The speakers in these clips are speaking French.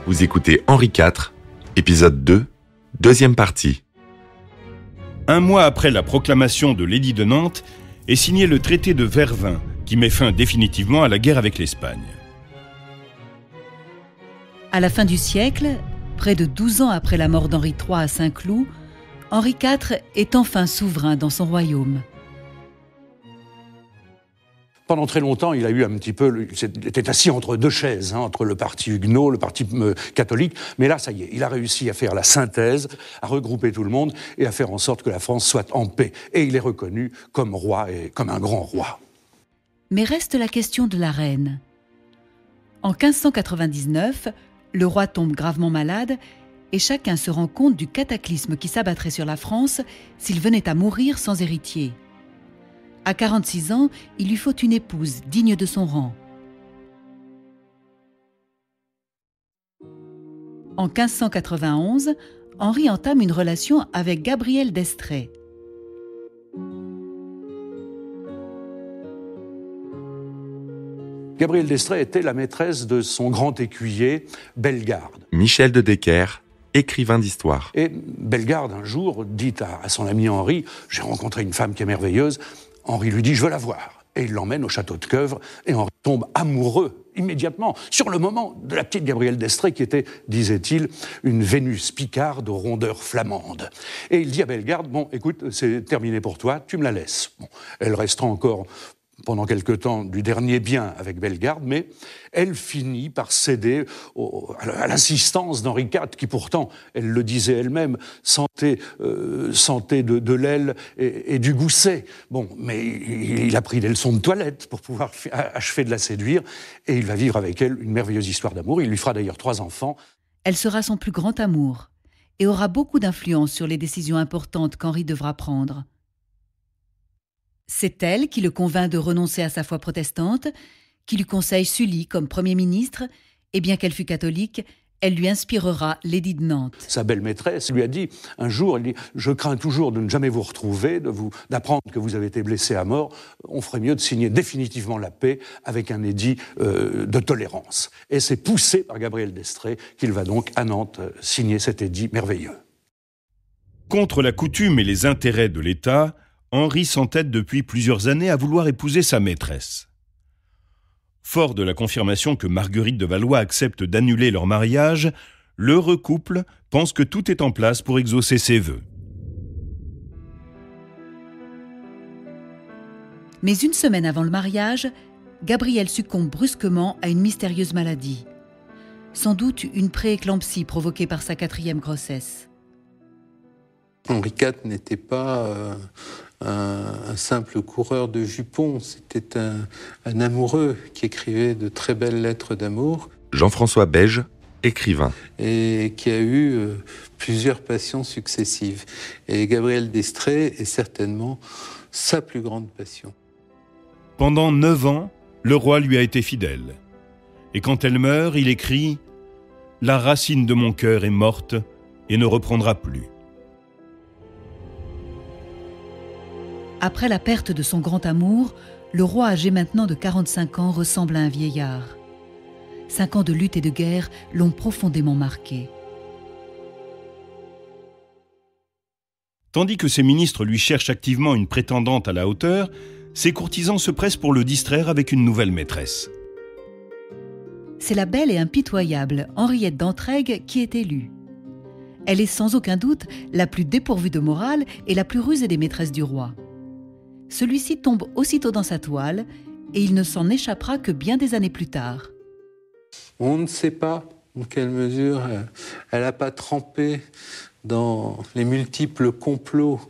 Vous écoutez Henri IV, épisode 2, deuxième partie. Un mois après la proclamation de l'édit de Nantes est signé le traité de Vervins, qui met fin définitivement à la guerre avec l'Espagne. À la fin du siècle, près de 12 ans après la mort d'Henri III à Saint-Cloud, Henri IV est enfin souverain dans son royaume. Pendant très longtemps, il a eu un petit peu, il était assis entre deux chaises, entre le parti huguenot, le parti catholique. Mais là, ça y est, il a réussi à faire la synthèse, à regrouper tout le monde et à faire en sorte que la France soit en paix. Et il est reconnu comme roi et comme un grand roi. Mais reste la question de la reine. En 1599, le roi tombe gravement malade et chacun se rend compte du cataclysme qui s'abattrait sur la France s'il venait à mourir sans héritier. À 46 ans, il lui faut une épouse digne de son rang. En 1591, Henri entame une relation avec Gabrielle d'Estrees. Gabrielle d'Estrees était la maîtresse de son grand écuyer, Bellegarde. Michel de Decker, écrivain d'histoire. Et Bellegarde, un jour, dit à son ami Henri « J'ai rencontré une femme qui est merveilleuse ». Henri lui dit « Je veux la voir ». Et il l'emmène au château de Queuvre et Henri tombe amoureux immédiatement, sur le moment, de la petite Gabrielle d'Estrees qui était, disait-il, une Vénus picarde aux rondeurs flamandes. Et il dit à Bellegarde « Bon, écoute, c'est terminé pour toi, tu me la laisses ». Bon, elle restera encore pendant quelque temps du dernier bien avec Bellegarde, mais elle finit par céder à l'insistance d'Henri IV, qui pourtant, elle le disait elle-même, sentait de l'aile et du gousset. Bon, mais il a pris des leçons de toilette pour pouvoir achever de la séduire, et il va vivre avec elle une merveilleuse histoire d'amour. Il lui fera d'ailleurs 3 enfants. Elle sera son plus grand amour et aura beaucoup d'influence sur les décisions importantes qu'Henri devra prendre. C'est elle qui le convainc de renoncer à sa foi protestante, qui lui conseille Sully comme Premier ministre, et bien qu'elle fût catholique, elle lui inspirera l'édit de Nantes. Sa belle maîtresse lui a dit un jour, elle dit « Je crains toujours de ne jamais vous retrouver, d'apprendre que vous avez été blessé à mort. On ferait mieux de signer définitivement la paix avec un édit de tolérance. » Et c'est poussé par Gabrielle d'Estrees qu'il va donc à Nantes signer cet édit merveilleux. Contre la coutume et les intérêts de l'État, Henri s'entête depuis plusieurs années à vouloir épouser sa maîtresse. Fort de la confirmation que Marguerite de Valois accepte d'annuler leur mariage, l'heureux couple pense que tout est en place pour exaucer ses vœux. Mais une semaine avant le mariage, Gabrielle succombe brusquement à une mystérieuse maladie. Sans doute une prééclampsie provoquée par sa 4e grossesse. Henri IV n'était pas un simple coureur de jupons, c'était un amoureux qui écrivait de très belles lettres d'amour. Jean-François Beige, écrivain. Et qui a eu plusieurs passions successives. Et Gabrielle d'Estrees est certainement sa plus grande passion. Pendant 9 ans, le roi lui a été fidèle. Et quand elle meurt, il écrit « La racine de mon cœur est morte et ne reprendra plus ». Après la perte de son grand amour, le roi âgé maintenant de 45 ans ressemble à un vieillard. 5 ans de lutte et de guerre l'ont profondément marqué. Tandis que ses ministres lui cherchent activement une prétendante à la hauteur, ses courtisans se pressent pour le distraire avec une nouvelle maîtresse. C'est la belle et impitoyable Henriette d'Entraigues qui est élue. Elle est sans aucun doute la plus dépourvue de morale et la plus rusée des maîtresses du roi. Celui-ci tombe aussitôt dans sa toile et il ne s'en échappera que bien des années plus tard. On ne sait pas en quelle mesure elle n'a pas trempé dans les multiples complots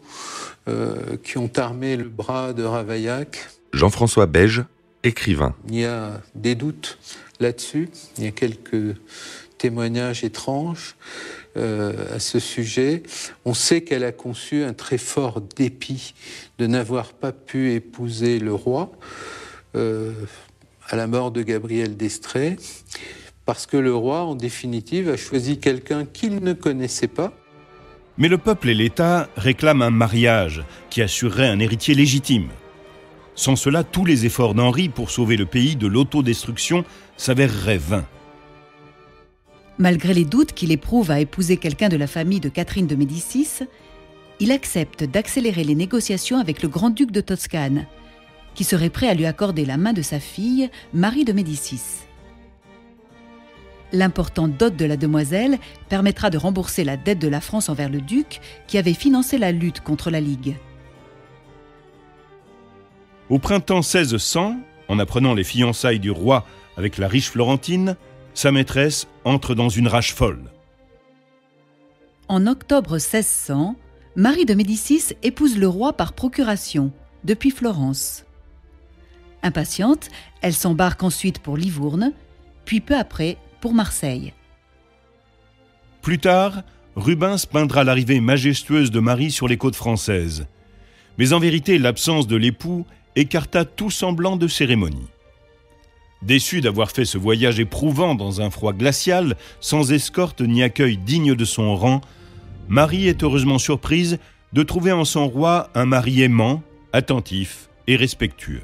qui ont armé le bras de Ravaillac. Jean-François Beige, écrivain. Il y a des doutes là-dessus, il y a quelques témoignages étranges à ce sujet. On sait qu'elle a conçu un très fort dépit de n'avoir pas pu épouser le roi à la mort de Gabrielle d'Estrees, parce que le roi, en définitive, a choisi quelqu'un qu'il ne connaissait pas. Mais le peuple et l'État réclament un mariage qui assurerait un héritier légitime. Sans cela, tous les efforts d'Henri pour sauver le pays de l'autodestruction s'avéreraient vains. Malgré les doutes qu'il éprouve à épouser quelqu'un de la famille de Catherine de Médicis, il accepte d'accélérer les négociations avec le grand-duc de Toscane, qui serait prêt à lui accorder la main de sa fille, Marie de Médicis. L'importante dot de la demoiselle permettra de rembourser la dette de la France envers le duc, qui avait financé la lutte contre la Ligue. Au printemps 1600, en apprenant les fiançailles du roi avec la riche Florentine, sa maîtresse entre dans une rage folle. En octobre 1600, Marie de Médicis épouse le roi par procuration, depuis Florence. Impatiente, elle s'embarque ensuite pour Livourne, puis peu après pour Marseille. Plus tard, Rubens peindra l'arrivée majestueuse de Marie sur les côtes françaises. Mais en vérité, l'absence de l'époux écarta tout semblant de cérémonie. Déçue d'avoir fait ce voyage éprouvant dans un froid glacial, sans escorte ni accueil digne de son rang, Marie est heureusement surprise de trouver en son roi un mari aimant, attentif et respectueux.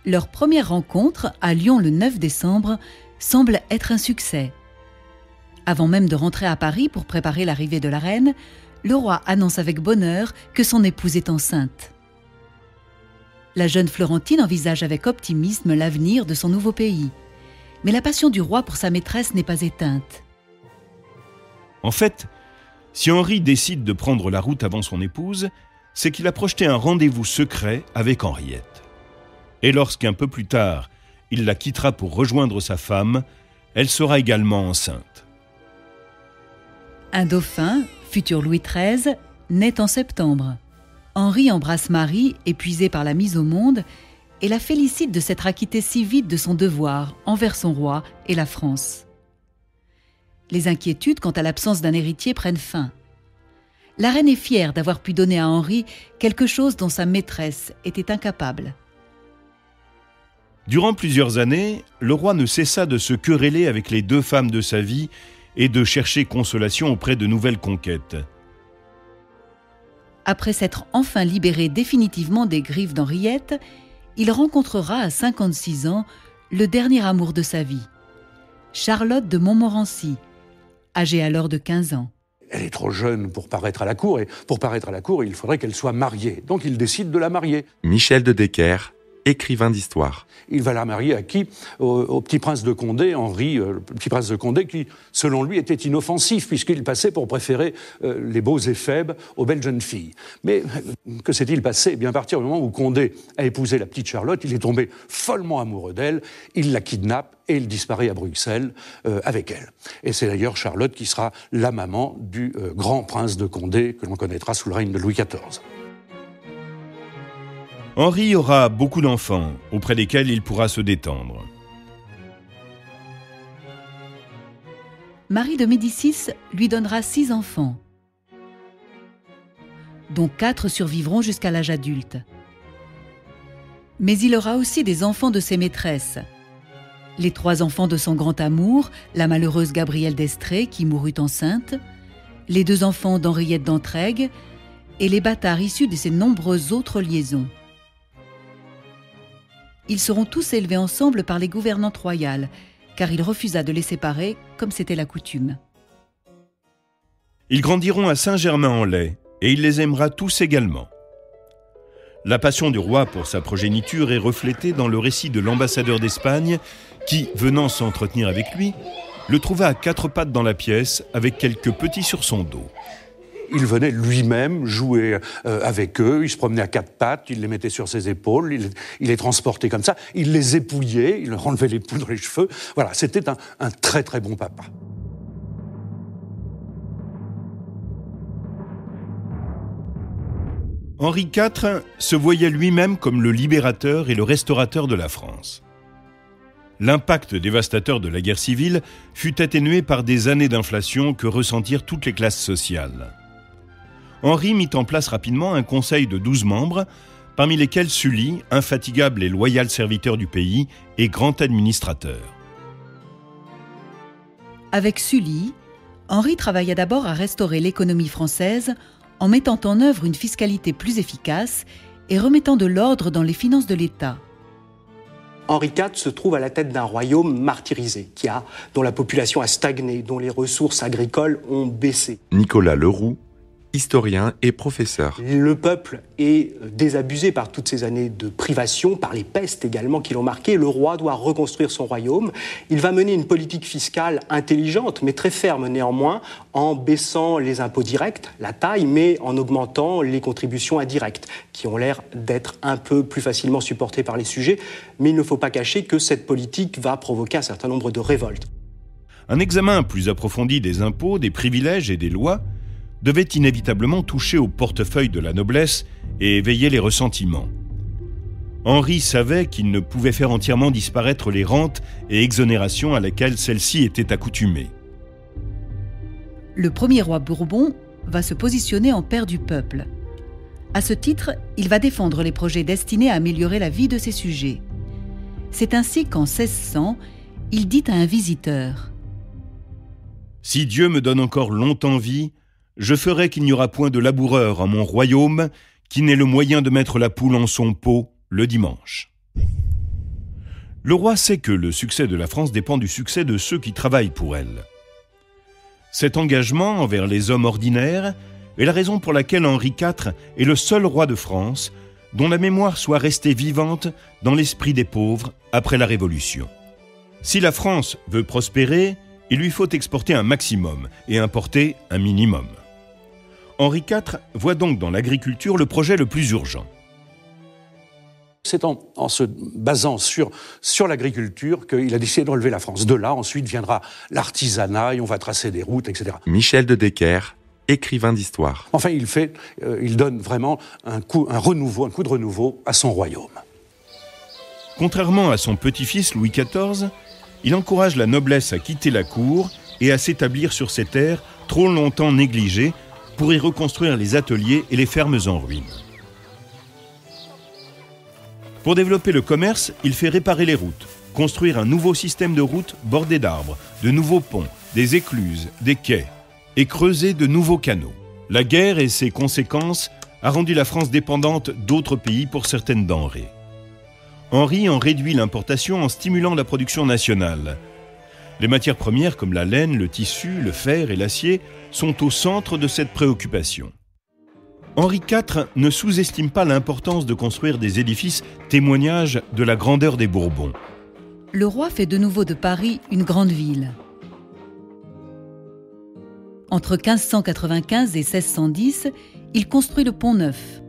Leur première rencontre, à Lyon le 9 décembre, semble être un succès. Avant même de rentrer à Paris pour préparer l'arrivée de la reine, le roi annonce avec bonheur que son épouse est enceinte. La jeune Florentine envisage avec optimisme l'avenir de son nouveau pays. Mais la passion du roi pour sa maîtresse n'est pas éteinte. En fait, si Henri décide de prendre la route avant son épouse, c'est qu'il a projeté un rendez-vous secret avec Henriette. Et lorsqu'un peu plus tard, il la quittera pour rejoindre sa femme, elle sera également enceinte. Un dauphin, futur Louis XIII, naît en septembre. Henri embrasse Marie, épuisée par la mise au monde, et la félicite de s'être acquittée si vite de son devoir envers son roi et la France. Les inquiétudes quant à l'absence d'un héritier prennent fin. La reine est fière d'avoir pu donner à Henri quelque chose dont sa maîtresse était incapable. Durant plusieurs années, le roi ne cessa de se quereller avec les deux femmes de sa vie et de chercher consolation auprès de nouvelles conquêtes. Après s'être enfin libéré définitivement des griffes d'Henriette, il rencontrera à 56 ans le dernier amour de sa vie, Charlotte de Montmorency, âgée alors de 15 ans. Elle est trop jeune pour paraître à la cour, et pour paraître à la cour, il faudrait qu'elle soit mariée. Donc il décide de la marier. Michel de Decker, écrivain d'histoire. Il va la marier à qui ? Au petit prince de Condé, Henri, le petit prince de Condé, qui, selon lui, était inoffensif, puisqu'il passait pour préférer les beaux éphèbes aux belles jeunes filles. Mais que s'est-il passé ? Eh bien, à partir du moment où Condé a épousé la petite Charlotte, il est tombé follement amoureux d'elle, il la kidnappe et il disparaît à Bruxelles avec elle. Et c'est d'ailleurs Charlotte qui sera la maman du grand prince de Condé, que l'on connaîtra sous le règne de Louis XIV. Henri aura beaucoup d'enfants, auprès desquels il pourra se détendre. Marie de Médicis lui donnera 6 enfants, dont 4 survivront jusqu'à l'âge adulte. Mais il aura aussi des enfants de ses maîtresses. Les 3 enfants de son grand amour, la malheureuse Gabrielle d'Estrées qui mourut enceinte, les 2 enfants d'Henriette d'Entraigues et les bâtards issus de ses nombreuses autres liaisons. Ils seront tous élevés ensemble par les gouvernantes royales, car il refusa de les séparer, comme c'était la coutume. Ils grandiront à Saint-Germain-en-Laye, et il les aimera tous également. La passion du roi pour sa progéniture est reflétée dans le récit de l'ambassadeur d'Espagne, qui, venant s'entretenir avec lui, le trouva à 4 pattes dans la pièce, avec quelques petits sur son dos. Il venait lui-même jouer avec eux, il se promenait à 4 pattes, il les mettait sur ses épaules, il les transportait comme ça, il les épouillait, il leur enlevait les poules dans les cheveux. Voilà, c'était un très très bon papa. Henri IV se voyait lui-même comme le libérateur et le restaurateur de la France. L'impact dévastateur de la guerre civile fut atténué par des années d'inflation que ressentirent toutes les classes sociales. Henri mit en place rapidement un conseil de 12 membres, parmi lesquels Sully, infatigable et loyal serviteur du pays et grand administrateur. Avec Sully, Henri travailla d'abord à restaurer l'économie française en mettant en œuvre une fiscalité plus efficace et remettant de l'ordre dans les finances de l'État. Henri IV se trouve à la tête d'un royaume martyrisé, dont la population a stagné, dont les ressources agricoles ont baissé. Nicolas Leroux, historien et professeur. Le peuple est désabusé par toutes ces années de privation, par les pestes également qui l'ont marqué. Le roi doit reconstruire son royaume. Il va mener une politique fiscale intelligente, mais très ferme néanmoins, en baissant les impôts directs, la taille, mais en augmentant les contributions indirectes, qui ont l'air d'être un peu plus facilement supportées par les sujets. Mais il ne faut pas cacher que cette politique va provoquer un certain nombre de révoltes. Un examen plus approfondi des impôts, des privilèges et des lois devait inévitablement toucher au portefeuille de la noblesse et éveiller les ressentiments. Henri savait qu'il ne pouvait faire entièrement disparaître les rentes et exonérations à laquelle celle-ci était accoutumée. Le premier roi Bourbon va se positionner en père du peuple. À ce titre, il va défendre les projets destinés à améliorer la vie de ses sujets. C'est ainsi qu'en 1600, il dit à un visiteur « Si Dieu me donne encore longtemps vie, je ferai qu'il n'y aura point de laboureur en mon royaume qui n'ait le moyen de mettre la poule en son pot le dimanche. » Le roi sait que le succès de la France dépend du succès de ceux qui travaillent pour elle. Cet engagement envers les hommes ordinaires est la raison pour laquelle Henri IV est le seul roi de France dont la mémoire soit restée vivante dans l'esprit des pauvres après la Révolution. Si la France veut prospérer, il lui faut exporter un maximum et importer un minimum. Henri IV voit donc dans l'agriculture le projet le plus urgent. C'est en se basant sur l'agriculture qu'il a décidé de relever la France. De là, ensuite, viendra l'artisanat et on va tracer des routes, etc. Michel de Decker, écrivain d'histoire. Enfin, il donne vraiment un coup de renouveau à son royaume. Contrairement à son petit-fils Louis XIV, il encourage la noblesse à quitter la cour et à s'établir sur ces terres trop longtemps négligées pour y reconstruire les ateliers et les fermes en ruine. Pour développer le commerce, il fait réparer les routes, construire un nouveau système de routes bordées d'arbres, de nouveaux ponts, des écluses, des quais, et creuser de nouveaux canaux. La guerre et ses conséquences a rendu la France dépendante d'autres pays pour certaines denrées. Henri en réduit l'importation en stimulant la production nationale. Les matières premières comme la laine, le tissu, le fer et l'acier sont au centre de cette préoccupation. Henri IV ne sous-estime pas l'importance de construire des édifices témoignage de la grandeur des Bourbons. Le roi fait de nouveau de Paris une grande ville. Entre 1595 et 1610, il construit le Pont Neuf.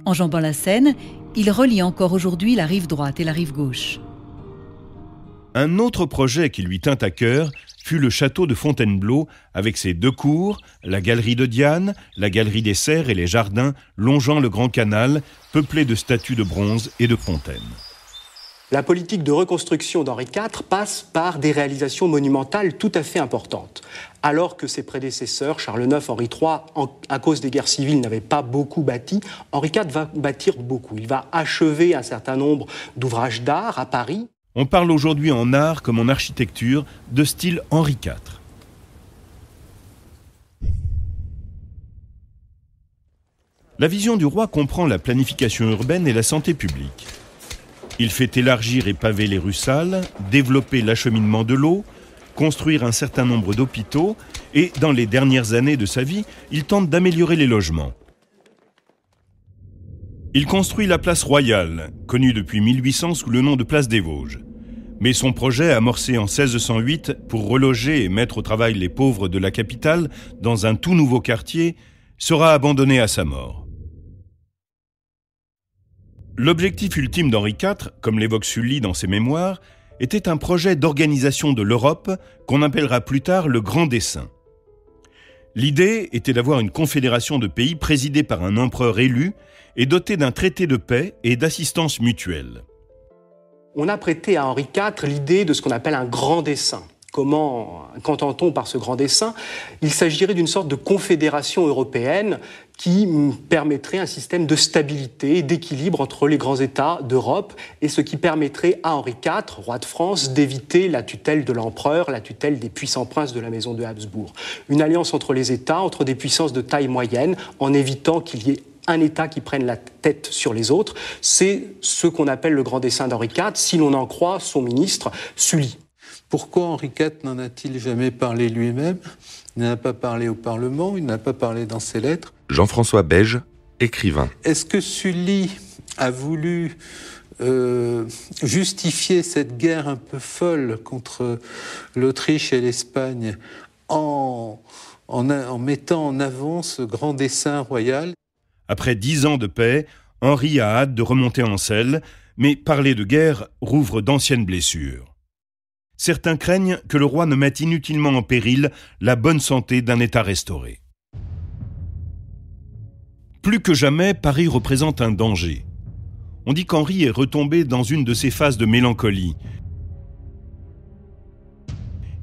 Enjambant la Seine, il relie encore aujourd'hui la rive droite et la rive gauche. Un autre projet qui lui tint à cœur fut le château de Fontainebleau avec ses 2 cours, la galerie de Diane, la galerie des Serres et les jardins longeant le grand canal, peuplés de statues de bronze et de fontaines. La politique de reconstruction d'Henri IV passe par des réalisations monumentales tout à fait importantes. Alors que ses prédécesseurs, Charles IX, Henri III, à cause des guerres civiles, n'avaient pas beaucoup bâti, Henri IV va bâtir beaucoup. Il va achever un certain nombre d'ouvrages d'art à Paris. On parle aujourd'hui en art comme en architecture de style Henri IV. La vision du roi comprend la planification urbaine et la santé publique. Il fait élargir et paver les rues sales, développer l'acheminement de l'eau, construire un certain nombre d'hôpitaux et, dans les dernières années de sa vie, il tente d'améliorer les logements. Il construit la place Royale, connue depuis 1800 sous le nom de place des Vosges. Mais son projet, amorcé en 1608 pour reloger et mettre au travail les pauvres de la capitale dans un tout nouveau quartier, sera abandonné à sa mort. L'objectif ultime d'Henri IV, comme l'évoque Sully dans ses mémoires, était un projet d'organisation de l'Europe qu'on appellera plus tard le Grand Dessein. L'idée était d'avoir une confédération de pays présidée par un empereur élu et dotée d'un traité de paix et d'assistance mutuelle. On a prêté à Henri IV l'idée de ce qu'on appelle un grand dessein. Qu'entend-on par ce grand dessein ? Il s'agirait d'une sorte de confédération européenne qui permettrait un système de stabilité et d'équilibre entre les grands États d'Europe et ce qui permettrait à Henri IV, roi de France, d'éviter la tutelle de l'empereur, la tutelle des puissants princes de la maison de Habsbourg. Une alliance entre les États, entre des puissances de taille moyenne, en évitant qu'il y ait un État qui prenne la tête sur les autres. C'est ce qu'on appelle le grand dessein d'Henri IV, si l'on en croit son ministre Sully. Pourquoi Henri IV n'en a-t-il jamais parlé lui-même? Il n'en a pas parlé au Parlement, il n'en a pas parlé dans ses lettres. Jean-François Beige, écrivain. Est-ce que Sully a voulu justifier cette guerre un peu folle contre l'Autriche et l'Espagne en mettant en avant ce grand dessein royal? Après 10 ans de paix, Henri a hâte de remonter en selle, mais parler de guerre rouvre d'anciennes blessures. Certains craignent que le roi ne mette inutilement en péril la bonne santé d'un État restauré. Plus que jamais, Paris représente un danger. On dit qu'Henri est retombé dans une de ces phases de mélancolie.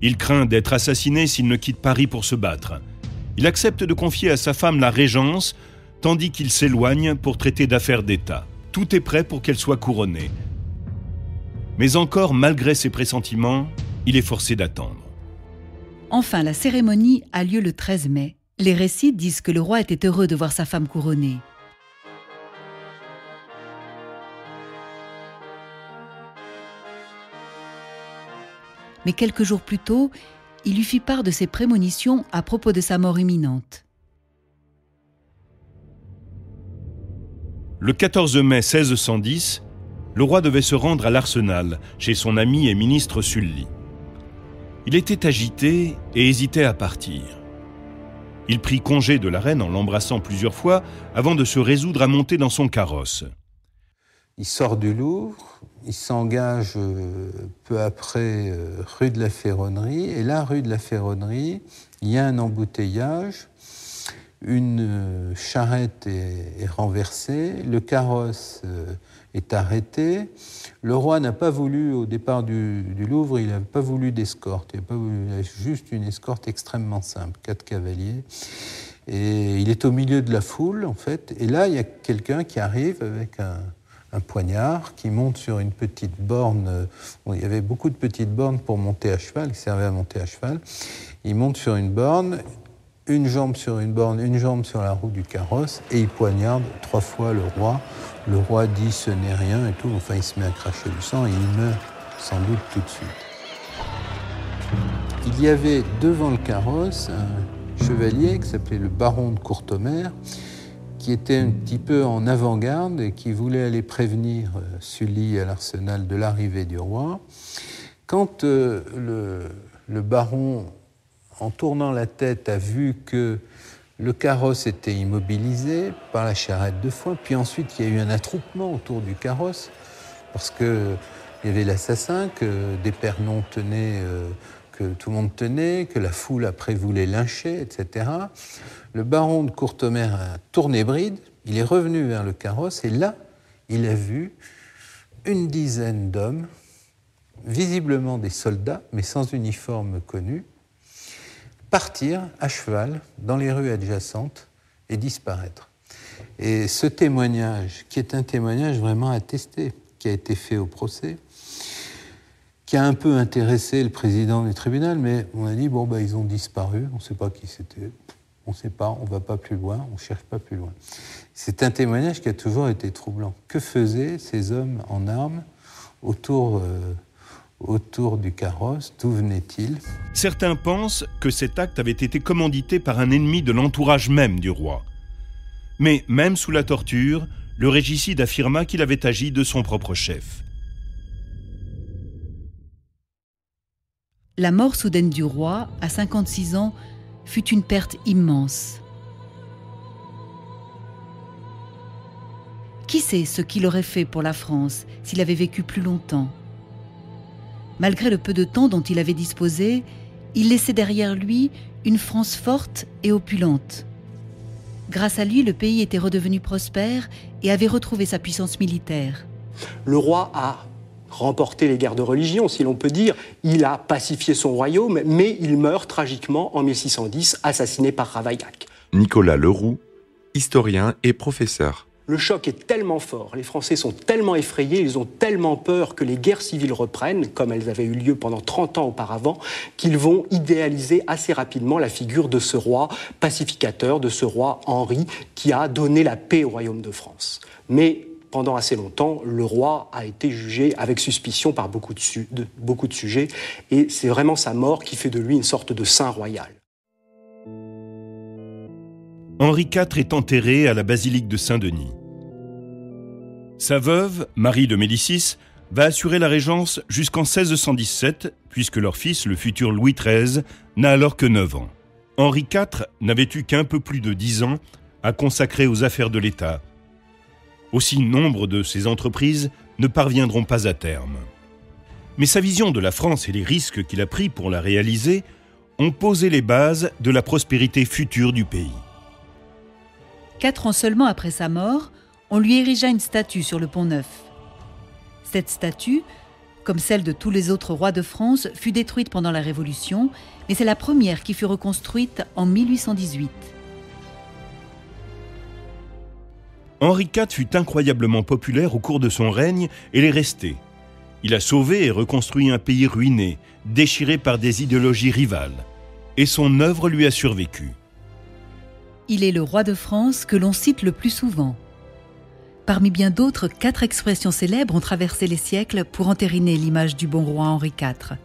Il craint d'être assassiné s'il ne quitte Paris pour se battre. Il accepte de confier à sa femme la régence, tandis qu'il s'éloigne pour traiter d'affaires d'État. Tout est prêt pour qu'elle soit couronnée. Mais encore, malgré ses pressentiments, il est forcé d'attendre. Enfin, la cérémonie a lieu le 13 mai. Les récits disent que le roi était heureux de voir sa femme couronnée. Mais quelques jours plus tôt, il lui fit part de ses prémonitions à propos de sa mort imminente. Le 14 mai 1610, le roi devait se rendre à l'Arsenal, chez son ami et ministre Sully. Il était agité et hésitait à partir. Il prit congé de la reine en l'embrassant plusieurs fois avant de se résoudre à monter dans son carrosse. Il sort du Louvre, il s'engage peu après rue de la Ferronnerie. Et là, rue de la Ferronnerie, il y a un embouteillage. Une charrette est renversée, le carrosse est arrêté. Le roi n'a pas voulu, au départ du Louvre, il n'a pas voulu d'escorte. Il a juste une escorte extrêmement simple, 4 cavaliers. Et il est au milieu de la foule, en fait. Et là, il y a quelqu'un qui arrive avec un poignard, qui monte sur une petite borne. Bon, il y avait beaucoup de petites bornes pour monter à cheval, qui servaient à monter à cheval. Il monte sur une borne, une jambe sur une borne, une jambe sur la roue du carrosse, et il poignarde 3 fois le roi. Le roi dit « ce n'est rien » et tout. Enfin, il se met à cracher du sang et il meurt sans doute tout de suite. Il y avait devant le carrosse un chevalier qui s'appelait le baron de Courtomer, qui était un petit peu en avant-garde et qui voulait aller prévenir Sully à l'Arsenal de l'arrivée du roi. Quand le baron, en tournant la tête, a vu que le carrosse était immobilisé par la charrette de foin, puis ensuite il y a eu un attroupement autour du carrosse, parce qu'il y avait l'assassin que d'Épernon tenait, que tout le monde tenait, que la foule après voulait lyncher, etc. Le baron de Courtomer a tourné bride, il est revenu vers le carrosse, et là, il a vu une dizaine d'hommes, visiblement des soldats, mais sans uniforme connu, partir à cheval dans les rues adjacentes et disparaître. Et ce témoignage, qui est un témoignage vraiment attesté, qui a été fait au procès, qui a un peu intéressé le président du tribunal, mais on a dit, ils ont disparu, on ne sait pas qui c'était, on ne sait pas, on ne va pas plus loin, on ne cherche pas plus loin. C'est un témoignage qui a toujours été troublant. Que faisaient ces hommes en armes autour du carrosse? D'où venaient-ils? Certains pensent que cet acte avait été commandité par un ennemi de l'entourage même du roi. Mais même sous la torture, le régicide affirma qu'il avait agi de son propre chef. La mort soudaine du roi, à 56 ans, fut une perte immense. Qui sait ce qu'il aurait fait pour la France s'il avait vécu plus longtemps? Malgré le peu de temps dont il avait disposé, il laissait derrière lui une France forte et opulente. Grâce à lui, le pays était redevenu prospère et avait retrouvé sa puissance militaire. Le roi a remporté les guerres de religion, si l'on peut dire. Il a pacifié son royaume, mais il meurt tragiquement en 1610, assassiné par Ravaillac. Nicolas Leroux, historien et professeur. Le choc est tellement fort, les Français sont tellement effrayés, ils ont tellement peur que les guerres civiles reprennent, comme elles avaient eu lieu pendant 30 ans auparavant, qu'ils vont idéaliser assez rapidement la figure de ce roi pacificateur, de ce roi Henri, qui a donné la paix au royaume de France. Mais pendant assez longtemps, le roi a été jugé avec suspicion par beaucoup de sujets, et c'est vraiment sa mort qui fait de lui une sorte de saint royal. Henri IV est enterré à la basilique de Saint-Denis. Sa veuve, Marie de Médicis, va assurer la régence jusqu'en 1617, puisque leur fils, le futur Louis XIII, n'a alors que 9 ans. Henri IV n'avait eu qu'un peu plus de 10 ans à consacrer aux affaires de l'État. Aussi, nombre de ses entreprises ne parviendront pas à terme. Mais sa vision de la France et les risques qu'il a pris pour la réaliser ont posé les bases de la prospérité future du pays. 4 ans seulement après sa mort, on lui érigea une statue sur le Pont-Neuf. Cette statue, comme celle de tous les autres rois de France, fut détruite pendant la Révolution, mais c'est la première qui fut reconstruite en 1818. Henri IV fut incroyablement populaire au cours de son règne et l'est resté. Il a sauvé et reconstruit un pays ruiné, déchiré par des idéologies rivales. Et son œuvre lui a survécu. Il est le roi de France que l'on cite le plus souvent. Parmi bien d'autres, 4 expressions célèbres ont traversé les siècles pour entériner l'image du bon roi Henri IV.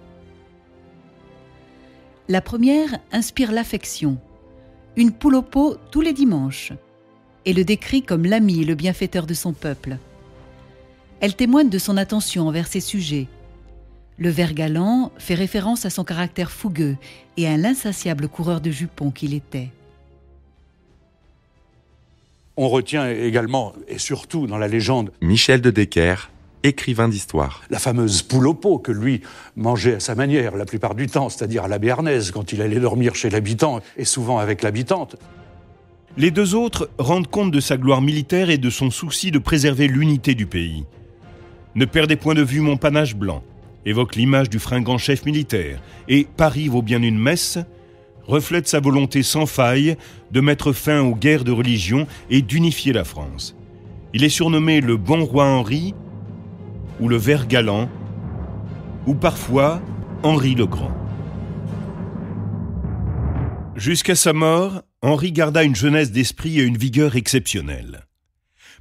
La première inspire l'affection. Une poule au pot tous les dimanches. Et le décrit comme l'ami et le bienfaiteur de son peuple. Elle témoigne de son attention envers ses sujets. Le ver galant fait référence à son caractère fougueux et à l'insatiable coureur de jupons qu'il était. On retient également, et surtout dans la légende, Michel de Decker, écrivain d'histoire. la fameuse poule au pot que lui mangeait à sa manière la plupart du temps, c'est-à-dire à la béarnaise, quand il allait dormir chez l'habitant, et souvent avec l'habitante. Les 2 autres rendent compte de sa gloire militaire et de son souci de préserver l'unité du pays. Ne perdez point de vue mon panache blanc, évoque l'image du fringant chef militaire, et Paris vaut bien une messe, reflète sa volonté sans faille de mettre fin aux guerres de religion et d'unifier la France. Il est surnommé le bon roi Henri, ou le ver galant, ou parfois Henri le Grand. Jusqu'à sa mort, Henri garda une jeunesse d'esprit et une vigueur exceptionnelle.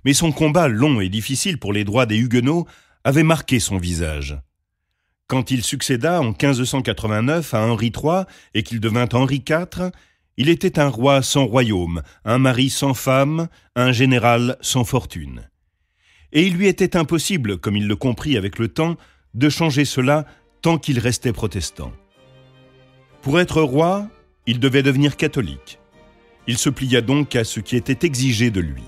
Mais son combat long et difficile pour les droits des Huguenots avait marqué son visage. Quand il succéda en 1589 à Henri III et qu'il devint Henri IV, il était un roi sans royaume, un mari sans femme, un général sans fortune. Et il lui était impossible, comme il le comprit avec le temps, de changer cela tant qu'il restait protestant. Pour être roi, il devait devenir catholique. Il se plia donc à ce qui était exigé de lui.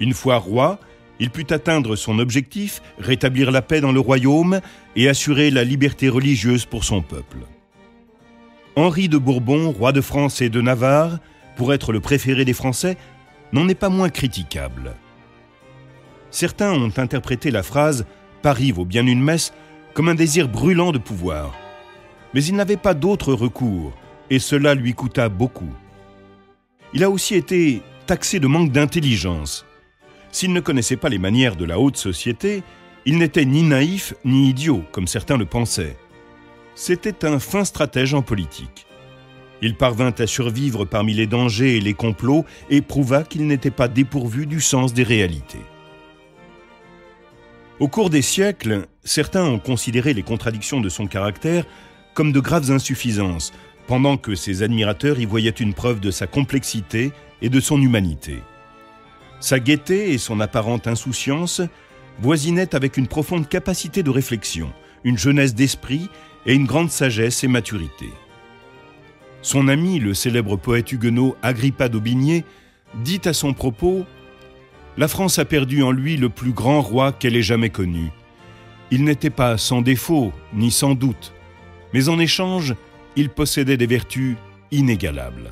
Une fois roi, il put atteindre son objectif, rétablir la paix dans le royaume et assurer la liberté religieuse pour son peuple. Henri de Bourbon, roi de France et de Navarre, pour être le préféré des Français, n'en est pas moins critiquable. Certains ont interprété la phrase « Paris vaut bien une messe » comme un désir brûlant de pouvoir. Mais il n'avait pas d'autre recours, et cela lui coûta beaucoup. Il a aussi été taxé de manque d'intelligence. S'il ne connaissait pas les manières de la haute société, il n'était ni naïf ni idiot, comme certains le pensaient. C'était un fin stratège en politique. Il parvint à survivre parmi les dangers et les complots et prouva qu'il n'était pas dépourvu du sens des réalités. Au cours des siècles, certains ont considéré les contradictions de son caractère comme de graves insuffisances, pendant que ses admirateurs y voyaient une preuve de sa complexité et de son humanité. Sa gaieté et son apparente insouciance voisinaient avec une profonde capacité de réflexion, une jeunesse d'esprit et une grande sagesse et maturité. Son ami, le célèbre poète huguenot Agrippa d'Aubigné, dit à son propos « La France a perdu en lui le plus grand roi qu'elle ait jamais connu. Il n'était pas sans défaut, ni sans doute, mais en échange, il possédait des vertus inégalables.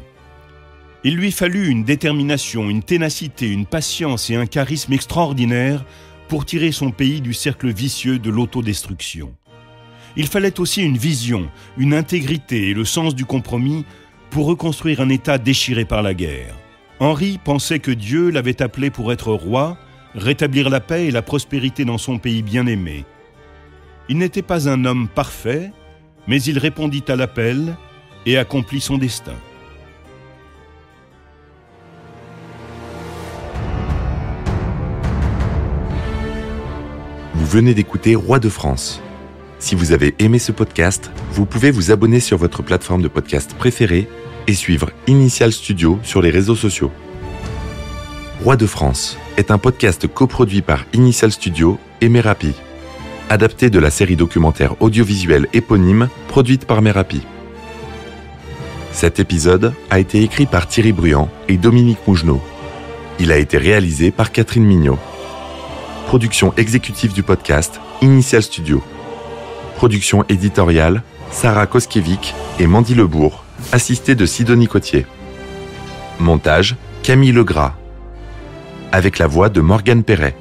Il lui fallut une détermination, une ténacité, une patience et un charisme extraordinaires pour tirer son pays du cercle vicieux de l'autodestruction. Il fallait aussi une vision, une intégrité et le sens du compromis pour reconstruire un État déchiré par la guerre. Henri pensait que Dieu l'avait appelé pour être roi, rétablir la paix et la prospérité dans son pays bien-aimé. Il n'était pas un homme parfait, mais il répondit à l'appel et accomplit son destin. Vous venez d'écouter Roi de France. Si vous avez aimé ce podcast, vous pouvez vous abonner sur votre plateforme de podcast préférée et suivre Initial Studio sur les réseaux sociaux. Roi de France est un podcast coproduit par Initial Studio et Merapi, adapté de la série documentaire audiovisuelle éponyme produite par Merapi. Cet épisode a été écrit par Thierry Bruand et Dominique Mougenot. Il a été réalisé par Catherine Mignot. Production exécutive du podcast, Initial Studio. Production éditoriale, Sarah Koskiewicz et Mandy Lebourg, assistée de Sidonie Cotier. Montage, Camille Legras. Avec la voix de Morgane Perret.